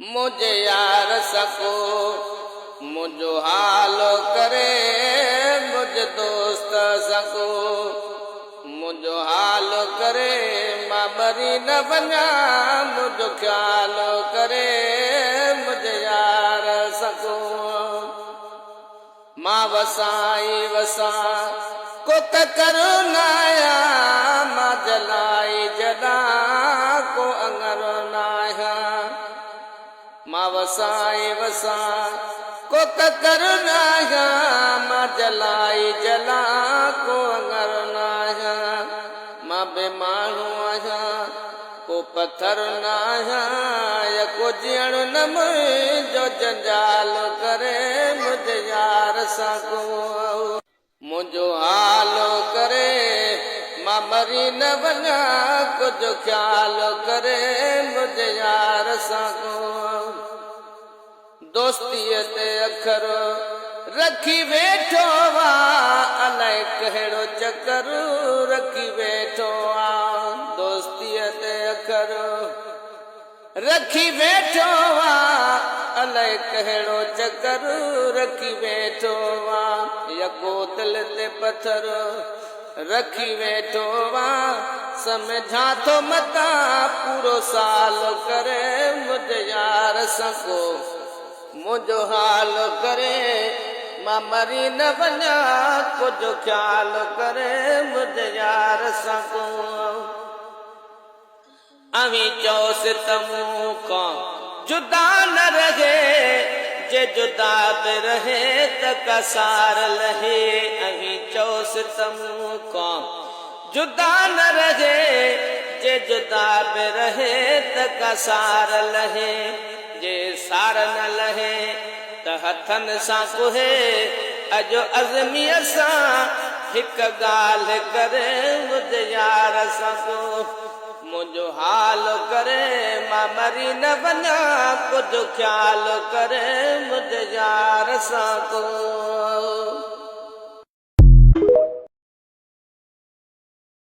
मुझे यार सको मुझो हाल करे मुझ दोस्त सको मुझो हाल करे मां मरी न वञा मुझो ख्याल करे मुझे यार सको मां वसाई वसा को त करो नाया मां जलाई जला को अंगर नाया मां वसाई वसा को त करो नाया मां जलाई जला को अंगर नाया मां बेमानू आया को पत्थर नाया या को जियण न मुझो जंजाल करे मुझे यार सको मुझो हाल करे मां मरी न वञा कुछ ख्याल करे मुझे यार सको दोस्तीअ ते अखर रखी वेठो वा अलाए कहिड़ो चकर रखी वेठो आ दोस्तीअ ते अखर रखी वेठो वा अलाए कहिड़ो चकर रखी वेठो वा यको दिल ते पत्थर रखी वेठो वा समझा थो मता पूरो साल करे मुझे यार सको मुझो हाल करे मां मरी न वञा कुछ ख्याल करे मुझे यार सको अवी चौस तमू को जुदा न रहे जे जुदा बि रहे त कसार लहे अवी चौस तमू को जुदा न रहे जे जुदा बि रहे त कसार लहे जे सार न लहे त हथनि सां कुहे अजो अज़मीअ सां हिकु ॻाल्हि करे मुझे यार सको मुझो हाल करे मां मरी न वञा कुछ ख्याल करे मुझे यार सको।